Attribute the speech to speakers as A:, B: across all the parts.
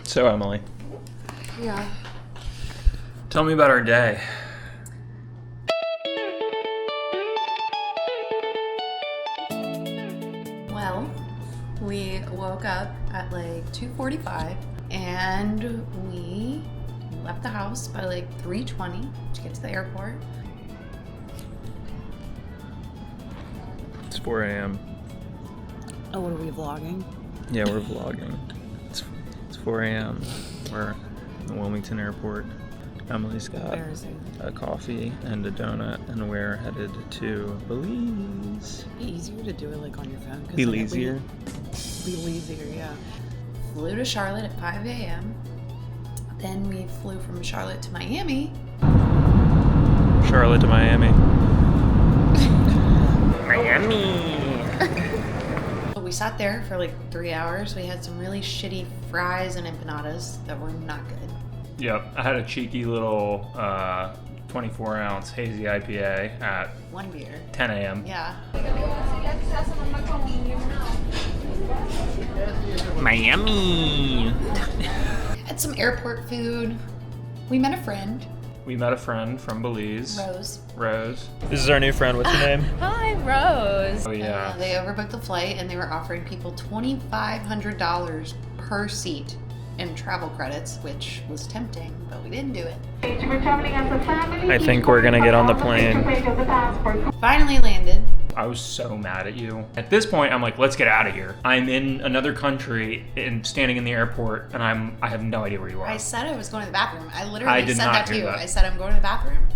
A: So, Emily.
B: Yeah.
A: Tell me about our day.
B: Well, we woke up at like 2:45 and we left the house by like 3:20 to get to the airport.
A: It's 4 a.m.
C: Oh, what are we vlogging?
A: Yeah, we're vlogging. It's 4 a.m. We're in the Wilmington airport. Emily's got a coffee and a donut, and we're headed to Belize.
C: It'd be easier to do it like on your phone.
A: Belizean?
C: Belizean, yeah.
B: Flew to Charlotte at 5 a.m. Then we flew from Charlotte to Miami.
A: Charlotte to Miami. Miami!
B: We sat there for like 3 hours. We had some really shitty fries and empanadas that were not good.
A: Yep, I had a cheeky little 24-ounce hazy IPA at
B: One beer.
A: 10 a.m.
B: Yeah.
A: Miami!
B: Had some airport food. We met a friend.
A: We met a friend from Belize.
B: Rose.
A: This is our new friend. What's your name?
C: Hi, Rose.
A: Oh, yeah.
B: They overbooked the flight and they were offering people $2,500 per seat in travel credits, which was tempting, but we didn't do it.
A: I think we're gonna get on the plane.
B: Finally landed.
A: I was so mad at you. At this point, I'm like, let's get out of here. I'm in another country and standing in the airport, and I have no idea where you are.
B: I said I was going to the bathroom. I
A: I
B: literally
A: did
B: said
A: not
B: that to
A: hear
B: you.
A: that.
B: I said I'm going to the bathroom.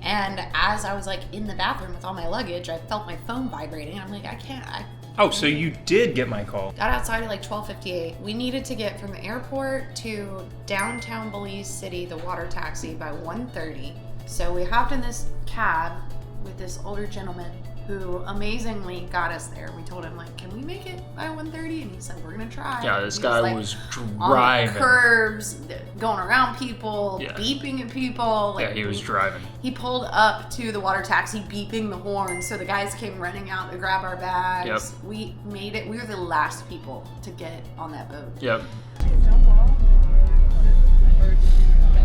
B: And as I was like in the bathroom with all my luggage, I felt my phone vibrating. I'm like, I
A: Oh, so you did get my call.
B: got outside at like 12:58. We needed to get from the airport to downtown Belize City, the water taxi, by 1:30. So we hopped in this cab with this older gentleman who amazingly got us there. We told him, like, can we make it by 1:30? And he said, we're gonna try.
A: Yeah, this
B: He
A: guy
B: like,
A: was
B: on
A: driving.
B: the curbs, going around people,
A: Yeah.
B: beeping at people. Like,
A: Yeah, he was driving.
B: He pulled up to the water taxi, beeping the horn, so the guys came running out to grab our bags.
A: Yep.
B: We made it. We were the last people to get on that boat.
A: Yep.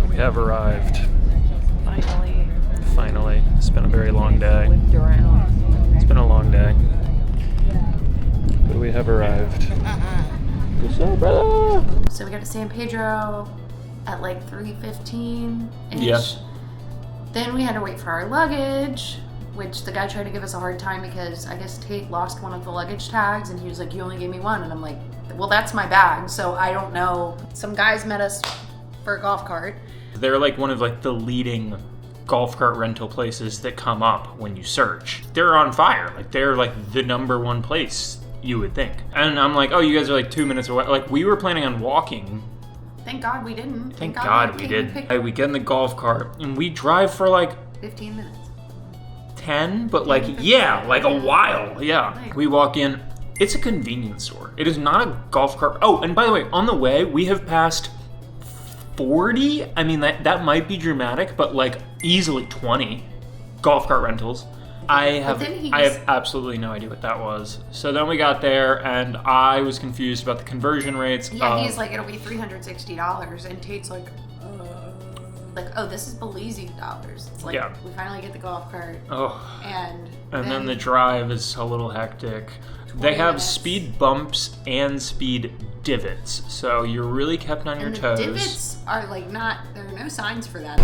A: We have arrived. Finally. It's been a very long day.
C: Whipped around.
A: It's been a long day. But we have arrived. What's up, brother?
B: So we got to San Pedro at like 3:15-ish.
A: Yeah.
B: Then we had to wait for our luggage, which the guy tried to give us a hard time because I guess Tate lost one of the luggage tags and he was like, you only gave me one. And I'm like, well, that's my bag, so I don't know. Some guys met us for a golf cart.
A: They're like one of like the leading golf cart rental places that come up when you search. They're on fire. Like they're like the #1 place you would think. And I'm like, oh, you guys are like 2 minutes away. Like we were planning on walking.
B: Thank God we didn't.
A: Thank God we did. We get in the golf cart and we drive for like
B: 15 minutes.
A: 10, but like, yeah, like a while. Yeah. We walk in. It's a convenience store. It is not a golf cart. Oh, and by the way, on the way, we have passed 40. I mean, that might be dramatic, but like easily 20 golf cart rentals. I have absolutely no idea what that was. So then we got there and I was confused about the conversion rates.
B: Yeah, he's like, it'll be $360. And Tate's like, oh, this is Belizean dollars. It's like,
A: Yeah.
B: we finally get the golf cart.
A: Oh.
B: And
A: then the drive is a little hectic. They have
B: minutes.
A: speed bumps and speed divots, so you're really kept on your
B: and the
A: toes.
B: divots are like there are no signs for that.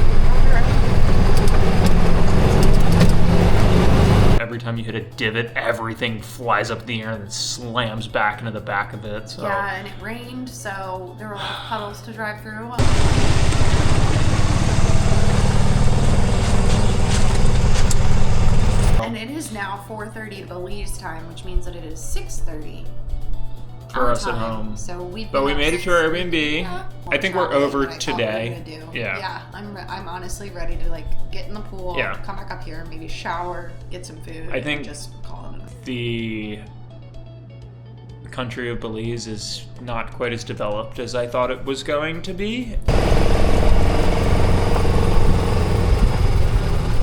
A: Every time you hit a divot, everything flies up in the air and then slams back into the back of it. So.
B: Yeah, and it rained, so there were a lot of puddles to drive through. And it is now 4:30 to Belize time, which means that it is 6:30
A: For us at home.
B: So we
A: made it to our Airbnb.
B: Yeah.
A: I think we're over today.
B: Yeah. Yeah, I'm honestly ready to like get in the pool,
A: Yeah.
B: come back up here, maybe shower, get some food.
A: I think
B: and just call it enough.
A: The country of Belize is not quite as developed as I thought it was going to be.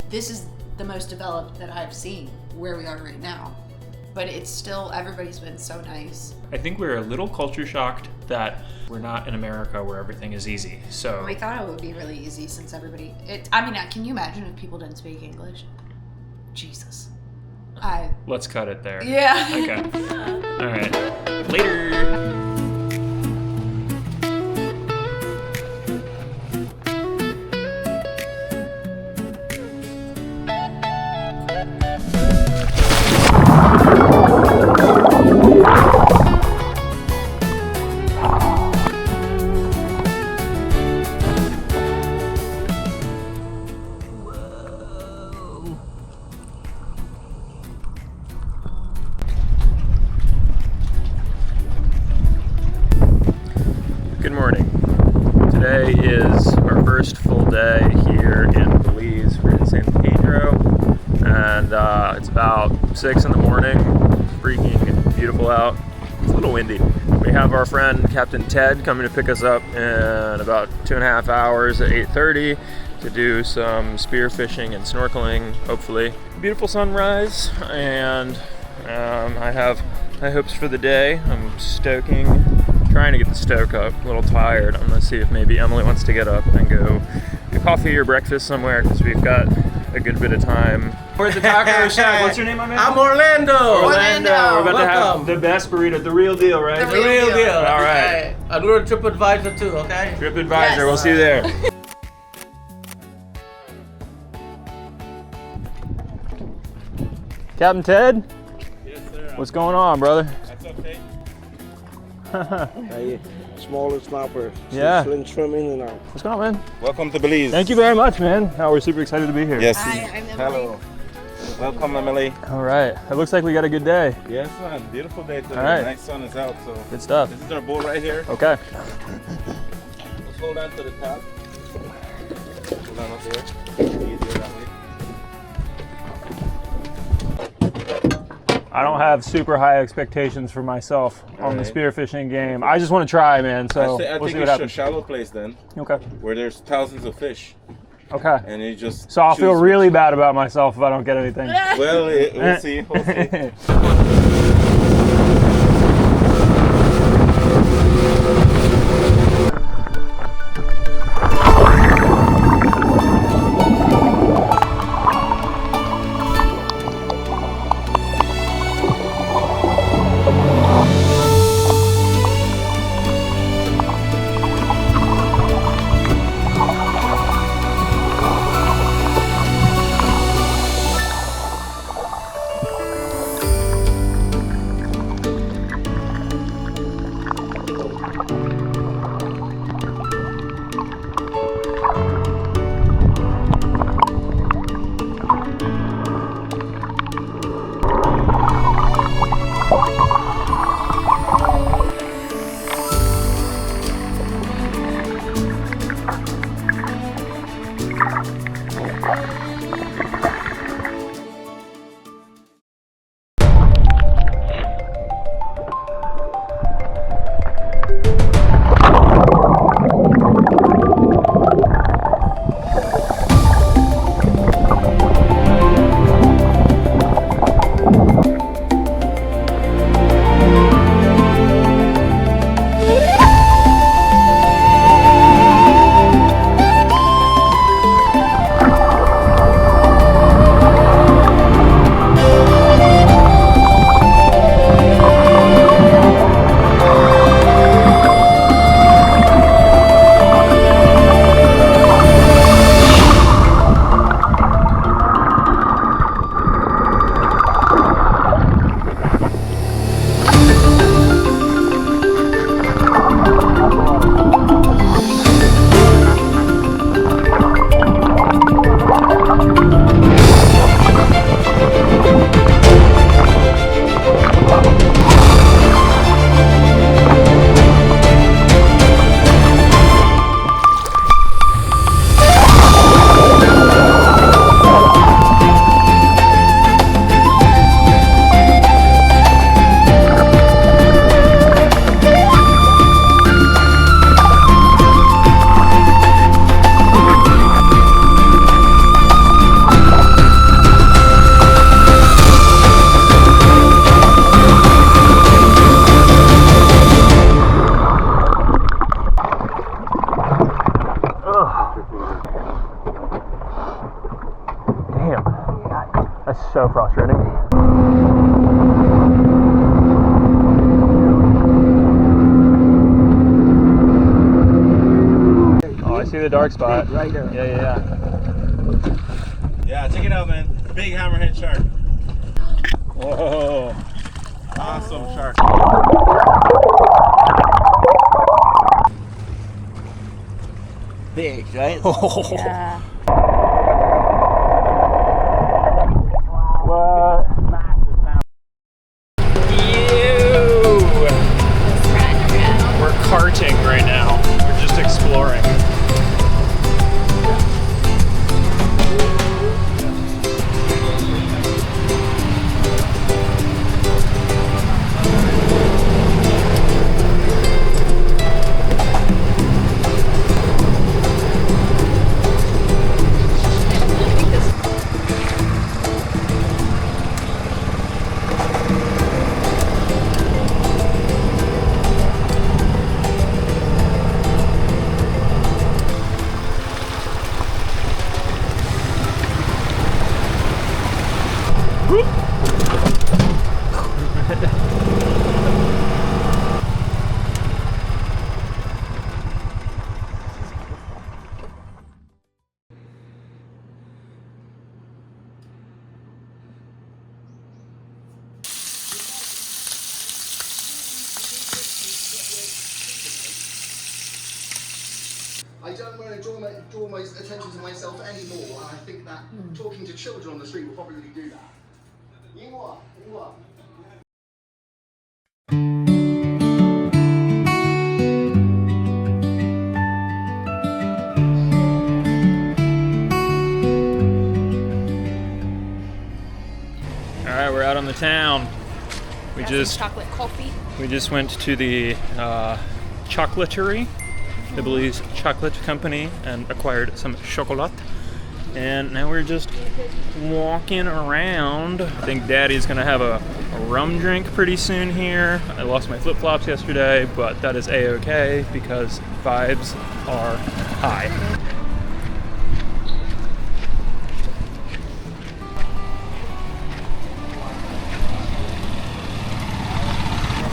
B: This is the most developed that I've seen where we are right now. but it's still, everybody's been so nice.
A: I think we're a little culture shocked that we're not in America where everything is easy. So
B: We thought it would be really easy since everybody, can you imagine if people didn't speak English? Jesus.
A: let's cut it there.
B: Yeah.
A: Okay. All right. Later. Good morning. Today is our first full day here in Belize. We're in San Pedro, and it's about 6 in the morning. Freaking beautiful out. It's a little windy. We have our friend Captain Ted coming to pick us up in about 2.5 hours at 8:30 to do some spearfishing and snorkeling, hopefully. Beautiful sunrise, and I have high hopes for the day. I'm trying to get the stoke up, a little tired. I'm gonna see if maybe Emily wants to get up and go get coffee or breakfast somewhere, because we've got a good bit of time. We're at the taco shack. What's your name, my man?
D: I'm Orlando.
A: Orlando. We're about to have
D: Welcome.
A: the best burrito, the real deal, right?
D: The real deal.
A: All right.
D: Okay. I'm going to TripAdvisor too, okay?
A: TripAdvisor,
B: Yes.
A: we'll see you there. Captain Ted?
E: Yes, sir.
A: What's going on, brother?
E: That's okay.
D: Hey, smaller snapper.
A: Yeah.
D: Swimming and out.
A: What's going on, man?
E: Welcome to Belize.
A: Thank you very much, man. We're super excited to be here.
E: Yes.
B: Hi, I'm Emily.
E: Hello. Welcome, Emily.
A: All right. It looks like we got a good day.
E: Yes, man. Beautiful day today.
A: All right.
E: Nice sun is out, so
A: Good stuff.
E: this is our boat right here.
A: Okay.
E: Let's hold on to the top. Hold on up there. Easier that way.
A: I don't have super high expectations for myself on the
E: Alright.
A: spearfishing game. I just want to try, man. So
E: I
A: we'll
E: think
A: see what
E: it's a
A: happens.
E: shallow place then,
A: Okay.
E: where there's thousands of fish,
A: Okay.
E: and you just.
A: So I'll feel
E: choose
A: really
E: which-
A: bad about myself if I don't get anything.
E: Well, we'll see. We'll see.
A: see the dark spot.
D: Right there.
A: Yeah.
E: Yeah, check it out, man. Big hammerhead shark. Whoa. Awesome shark.
D: Big, right?
C: Yeah.
A: What? We're karting right now. We're just exploring.
F: I don't want to draw my attention to myself anymore, and I think that talking to children on the street will probably do that. You what?
A: All right, we're out on the town. We just
C: chocolate coffee.
A: We just went to the chocolaterie, the Belize Chocolate Company, and acquired some chocolate. And now we're just walking around. I think Daddy's gonna have a rum drink pretty soon here. I lost my flip-flops yesterday, but that is a-okay because vibes are high.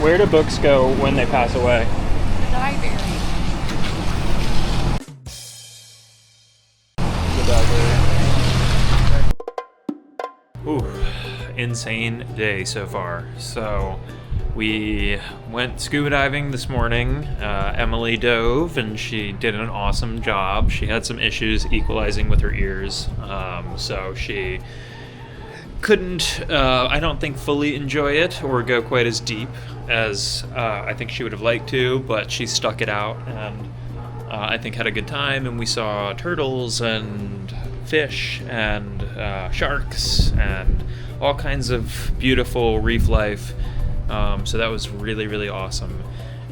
A: Where do books go when they pass away?
C: Library.
A: Ooh, insane day so far. So we went scuba diving this morning. Emily dove and she did an awesome job. She had some issues equalizing with her ears, so she couldn't, I don't think, fully enjoy it or go quite as deep as I think she would have liked to, but she stuck it out and I think had a good time, and we saw turtles and fish and sharks and all kinds of beautiful reef life. So that was really, really awesome.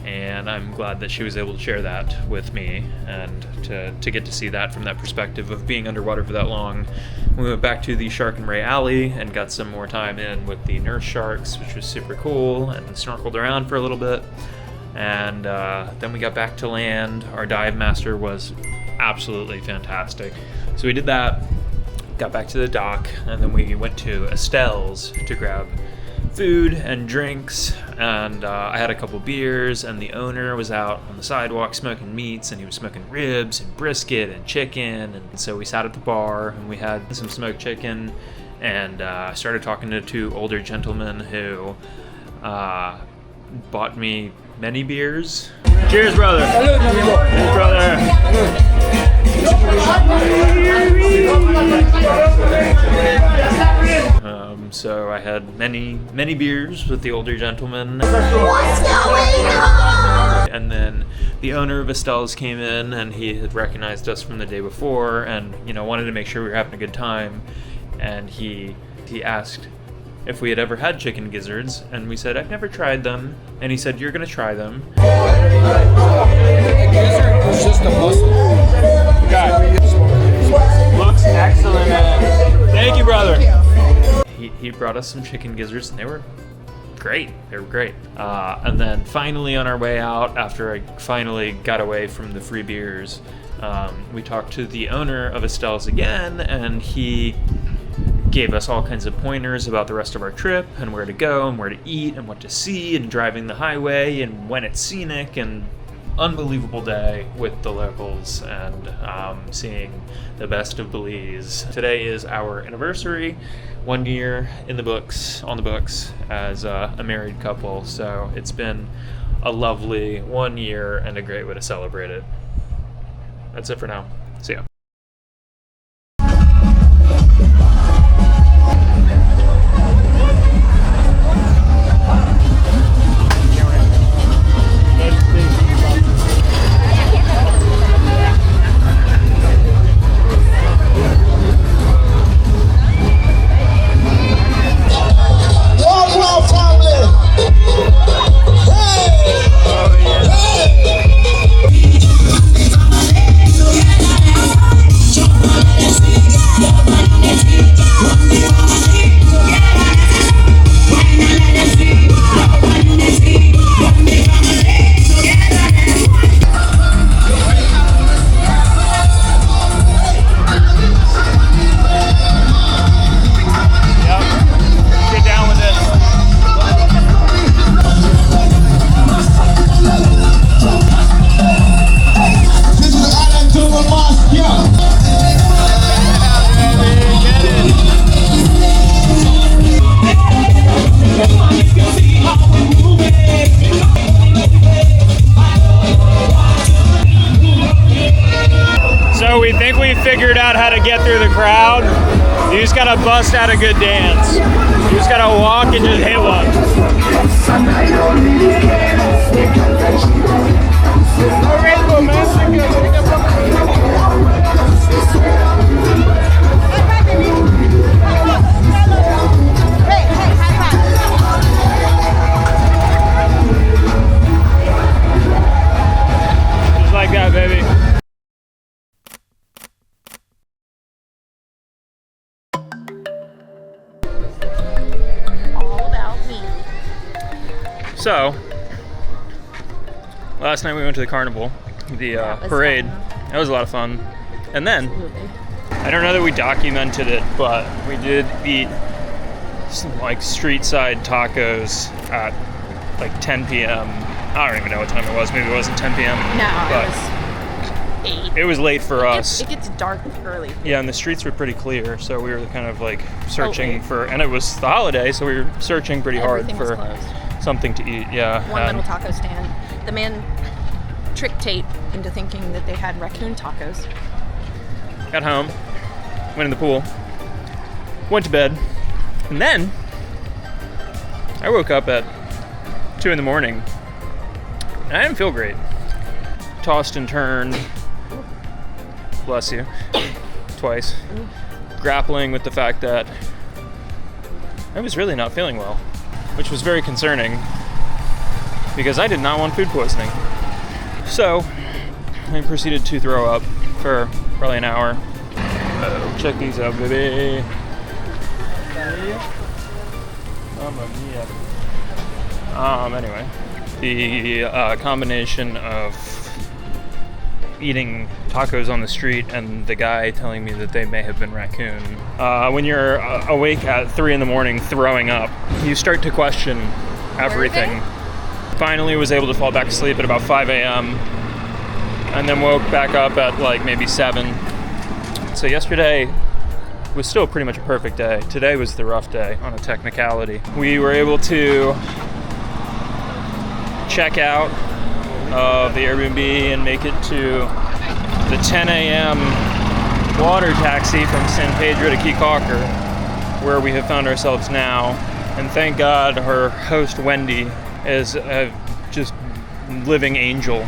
A: And I'm glad that she was able to share that with me and to get to see that from that perspective of being underwater for that long. We went back to the Shark and Ray Alley and got some more time in with the nurse sharks, which was super cool, and snorkeled around for a little bit. And then we got back to land. Our dive master was absolutely fantastic. So we did that, got back to the dock, and then we went to Estelle's to grab food and drinks, and I had a couple beers, and the owner was out on the sidewalk smoking meats, and he was smoking ribs and brisket and chicken, and so we sat at the bar and we had some smoked chicken, and started talking to two older gentlemen who bought me many beers. Cheers, brother. Cheers, brother. So I had many beers with the older gentleman. What's going on? And then the owner of Estelle's came in, and he had recognized us from the day before, and wanted to make sure we were having a good time. And he asked if we had ever had chicken gizzards, and we said, I've never tried them. And he said, you're gonna try them.
D: It's just a muscle.
A: Looks excellent, man. Thank you, brother. He brought us some chicken gizzards, and they were great. They were great. And then finally on our way out, after I finally got away from the free beers, we talked to the owner of Estelle's again, and he gave us all kinds of pointers about the rest of our trip and where to go and where to eat and what to see and driving the highway and when it's scenic and unbelievable day with the locals and seeing the best of Belize. Today is our anniversary, 1 year in the books, on the books, as a married couple. So it's been a lovely 1 year and a great way to celebrate it. That's it for now. See ya. So we think we figured out how to get through the crowd. You just gotta bust out a good dance. You just gotta walk and just hit one. Just like that, baby. So, last night we went to the carnival, the parade.
C: Fun.
A: That was a lot of fun. And then, I don't know that we documented it, but we did eat some like street side tacos at like 10 p.m. I don't even know what time it was. Maybe it wasn't 10 p.m.
C: No,
A: but
C: it was 8.
A: it was late for us.
C: It gets dark early.
A: Yeah, and the streets were pretty clear, so we were kind of like searching
C: late.
A: for, and it was the holiday, so we were searching pretty hard
C: Everything was
A: for
C: closed.
A: something to eat. Yeah.
C: One
A: and
C: little taco stand. The man tricked Tate into thinking that they had raccoon tacos.
A: got home, went in the pool, went to bed, and then I woke up at 2 in the morning, and I didn't feel great. Tossed and turned, bless you, twice, grappling with the fact that I was really not feeling well, which was very concerning because I did not want food poisoning. So I proceeded to throw up for probably an hour. Oh, check these out, baby. Anyway, the combination of eating tacos on the street and the guy telling me that they may have been raccoon. When you're awake at 3 in the morning throwing up, you start to question everything. Finally was able to fall back asleep at about 5 a.m. and then woke back up at like maybe 7. So yesterday was still pretty much a perfect day. Today was the rough day on a technicality. We were able to check out of the Airbnb and make it to the 10 a.m. water taxi from San Pedro to Caulker, where we have found ourselves now. And thank God her host Wendy is a just living angel.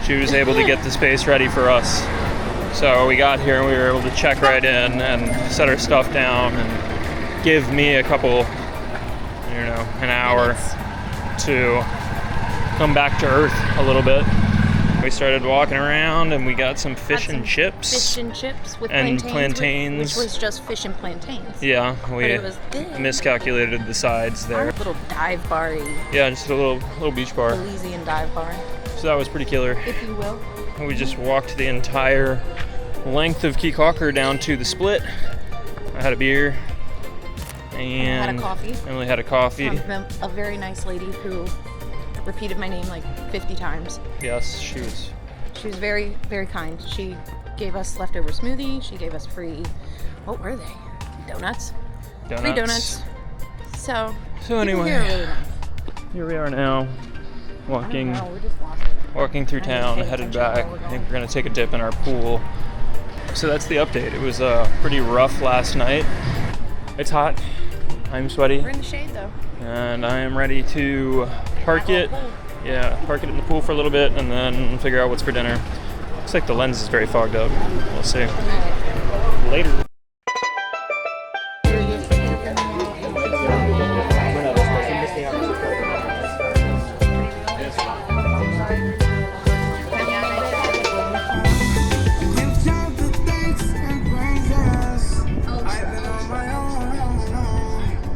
A: She was able to get the space ready for us. So we got here and we were able to check right in and set our stuff down and give me a couple, an hour to come back to earth a little bit. We started walking around and we got some fish and chips.
C: Fish and chips with
A: and
C: plantains. Which was just fish and plantains.
A: Yeah, we
C: But it was good.
A: miscalculated the sides there.
C: Our little dive bar-y.
A: Yeah, just a little beach bar.
C: Belizean dive bar,
A: So that was pretty killer.
C: if you will.
A: We just walked the entire length of Caulker down to the split. I had a beer. And
C: had a coffee.
A: Emily had a coffee.
C: From a very nice lady who repeated my name like 50 times.
A: Yes, she was.
C: She was very, very kind. She gave us leftover smoothie. She gave us free, what were they? Donuts? Free donuts. So
A: anyway,
C: here are really nice.
A: here we are now, walking
C: We're just lost.
A: through town, headed back. I think we're gonna take a dip in our pool. So that's the update. It was pretty rough last night. It's hot. I'm sweaty.
C: We're in the shade though.
A: And I am ready to park it. Yeah, park it in the pool for a little bit and then figure out what's for dinner. Looks like the lens is very fogged up. We'll see. Later.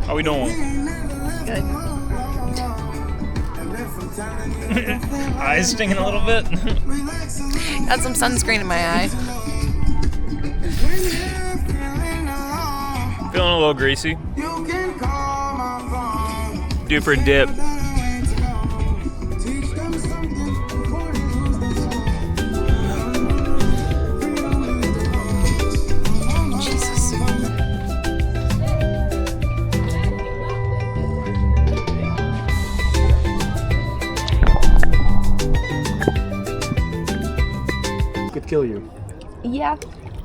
A: How we doing?
C: Good.
A: Eyes stinging a little bit.
C: Got some sunscreen in my eye.
A: Feeling a little greasy. Due for a dip.
C: Jesus.
E: Could kill you.
C: Yeah.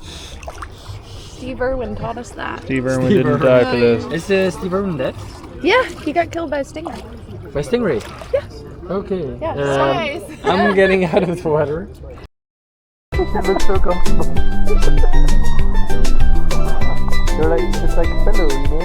C: Steve Irwin taught us that.
A: Steve Irwin didn't die for this.
E: Is Steve Irwin dead?
C: Yeah, he got killed by a stingray.
E: By stingray?
C: Yeah.
E: Okay.
C: Yeah, nice.
E: I'm getting out of the water. It looks so comfortable. You're like, it's like a pillow, you know?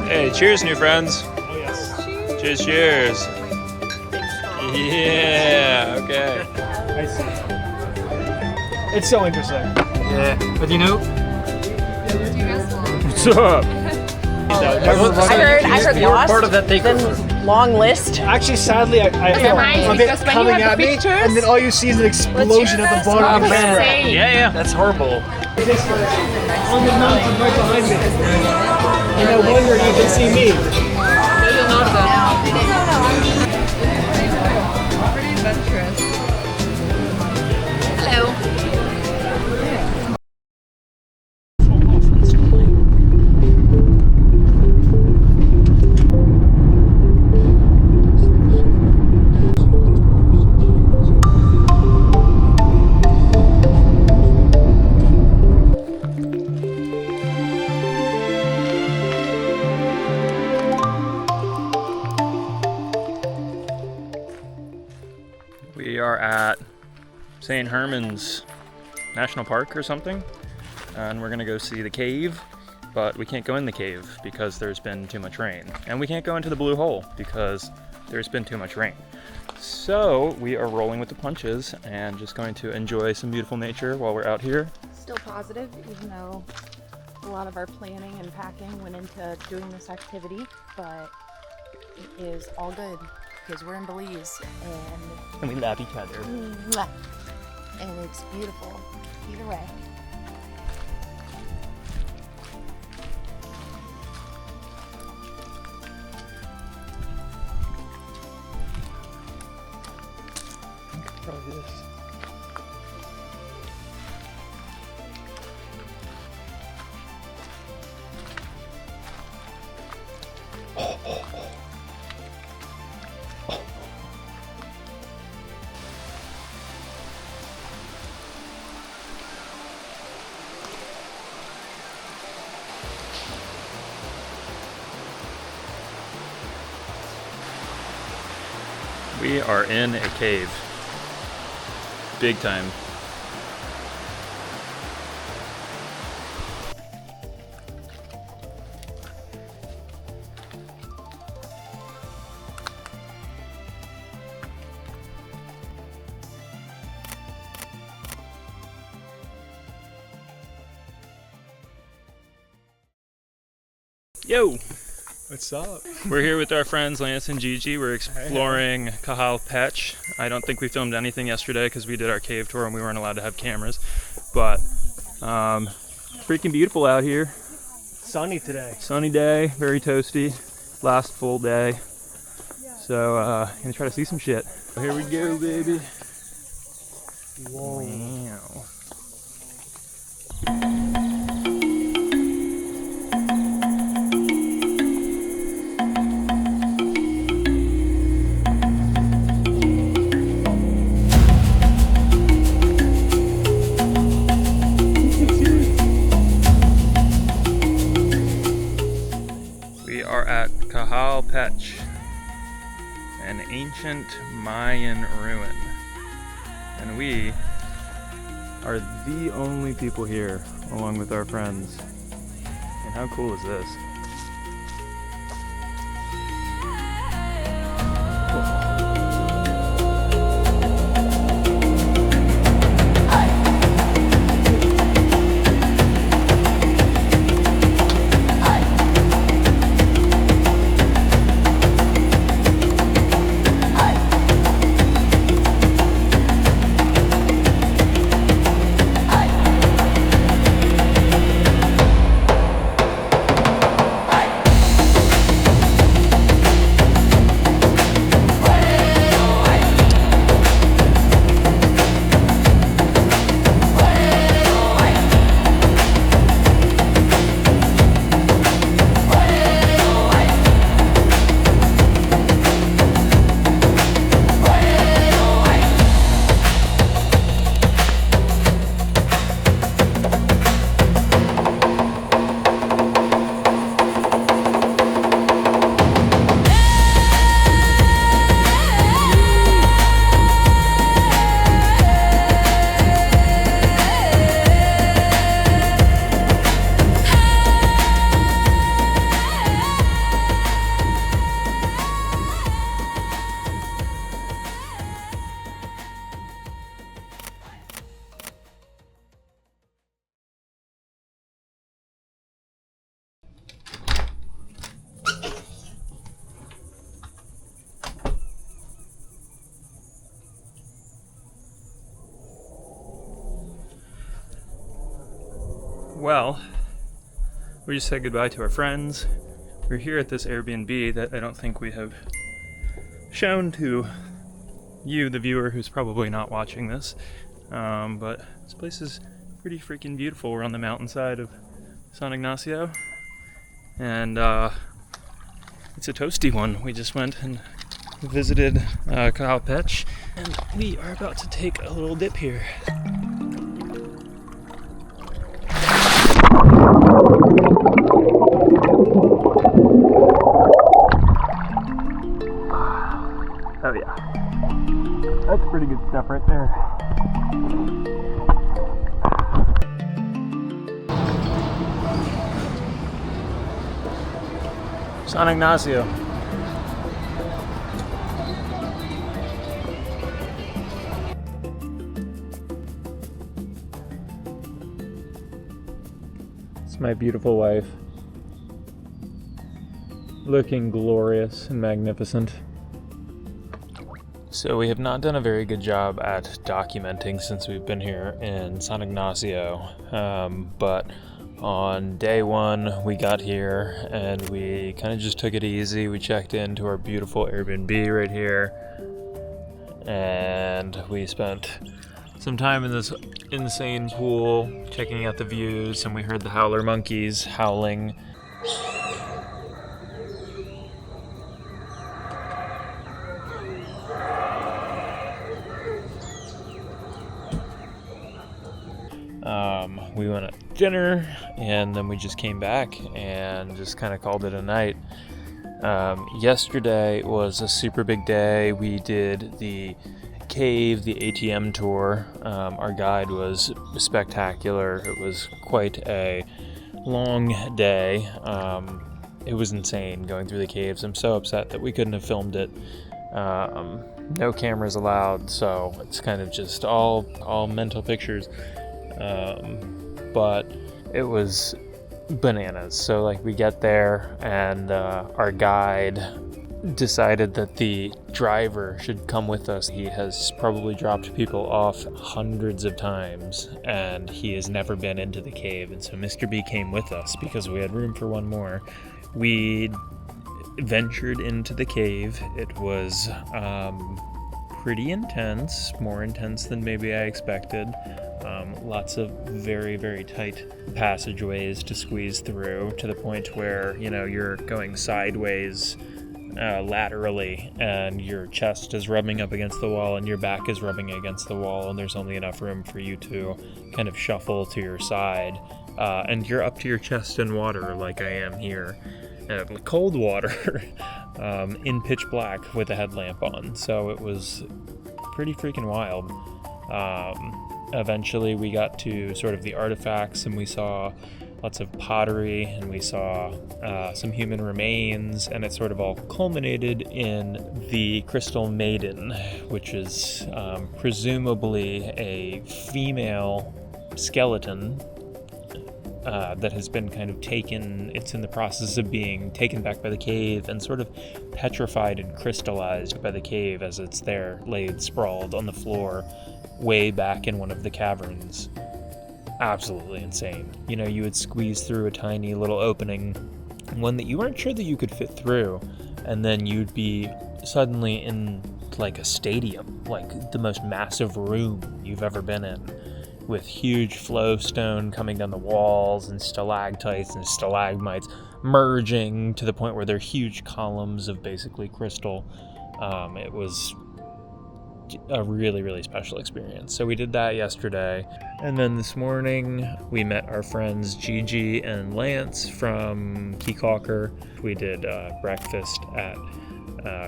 A: Hey, cheers, new friends. Oh, yes. Cheers, cheers. Yeah, okay.
E: I see. It's so interesting. Yeah, but you know?
A: What's up?
C: I heard lost,
E: part of that takeover.
C: then long list.
E: Actually, sadly, I felt it coming at me, and then all you see is an explosion at the bottom of the camera.
A: Yeah. That's horrible.
E: On the mountain right behind me. And I wondered if you could see me.
C: Pretty adventurous. Hello.
A: We are at St. Herman's National Park or something, and we're gonna go see the cave, but we can't go in the cave because there's been too much rain. And we can't go into the blue hole because there's been too much rain. So we are rolling with the punches and just going to enjoy some beautiful nature while we're out here.
C: Still positive, even though a lot of our planning and packing went into doing this activity, but it is all good because we're in Belize
A: And we love each other.
C: and it's beautiful either way.
A: Probably this. We are in a cave. Big time.
G: Yo!
E: What's up?
G: We're here with our friends Lance and Gigi. We're exploring Caye Petch. I don't think we filmed anything yesterday because we did our cave tour and we weren't allowed to have cameras. But freaking beautiful out here.
E: Sunny today.
G: Sunny day, very toasty. Last full day. So gonna try to see some shit. Here we go, baby.
E: Whoa.
G: Wow. We are at Caye Petch, an ancient Mayan ruin. And we are the only people here, along with our friends. And how cool is this? Well, we just said goodbye to our friends. We're here at this Airbnb that I don't think we have shown to you, the viewer, who's probably not watching this. But this place is pretty freaking beautiful. We're on the mountainside of San Ignacio. And it's a toasty one. We just went and visited Caye Petch. And we are about to take a little dip here. Oh yeah, that's pretty good stuff right there. San Ignacio. It's my beautiful wife, looking glorious and magnificent. So we have not done a very good job at documenting since we've been here in San Ignacio, but on day one we got here and we kind of just took it easy. We checked into our beautiful Airbnb right here and we spent some time in this insane pool checking out the views, and we heard the howler monkeys howling. We went at dinner and then we just came back and just kind of called it a night. Yesterday was a super big day. We did the cave, the ATM tour. Our guide was spectacular. It was quite a long day. It was insane going through the caves. I'm so upset that we couldn't have filmed it. No cameras allowed, so it's kind of just all mental pictures. But it was
A: bananas. So like we get there and our guide decided that the driver should come with us. He has probably dropped people off hundreds of times and he has never been into the cave, and so Mr. B came with us because we had room for one more. We ventured into the cave. It was pretty intense, more intense than maybe I expected. Lots of very, very tight passageways to squeeze through, to the point where, you know, you're going sideways laterally and your chest is rubbing up against the wall and your back is rubbing against the wall, and there's only enough room for you to kind of shuffle to your side, and you're up to your chest in water like I am here, cold water, in pitch black with a headlamp on. So it was pretty freaking wild. Eventually we got to sort of the artifacts, and we saw lots of pottery, and we saw some human remains, and it sort of all culminated in the Crystal Maiden, which is presumably a female skeleton that has been kind of taken, it's in the process of being taken back by the cave and sort of petrified and crystallized by the cave as it's there laid sprawled on the floor way back in one of the caverns. Absolutely insane. You know, you would squeeze through a tiny little opening, one that you weren't sure that you could fit through, and then you'd be suddenly in like a stadium, like the most massive room you've ever been in, with huge flowstone coming down the walls and stalactites and stalagmites merging to the point where they're huge columns of basically crystal. It was a really, really special experience. So we did that yesterday, and then this morning we met our friends Gigi and Lance from Caulker. We did breakfast at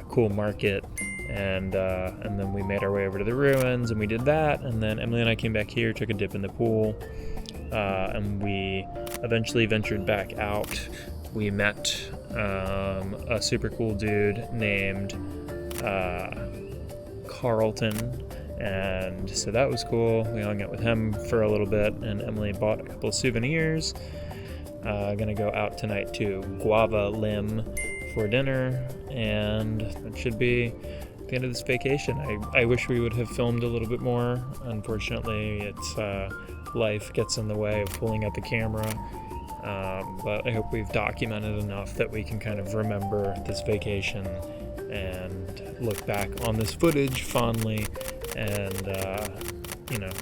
A: Cool Market, and then we made our way over to the ruins, and we did that, and then Emily and I came back here, took a dip in the pool, and we eventually ventured back out. We met a super cool dude named Carlton, and so that was cool. We hung out with him for a little bit, and Emily bought a couple of souvenirs. Gonna go out tonight to Guava Limb for dinner, and that should be the end of this vacation. I wish we would have filmed a little bit more. Unfortunately, it's life gets in the way of pulling out the camera, but I hope we've documented enough that we can kind of remember this vacation and look back on this footage fondly, and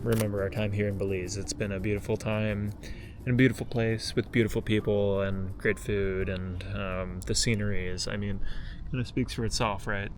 A: remember our time here in Belize. It's been a beautiful time in a beautiful place with beautiful people and great food, and the scenery is, I mean, it speaks for itself, right?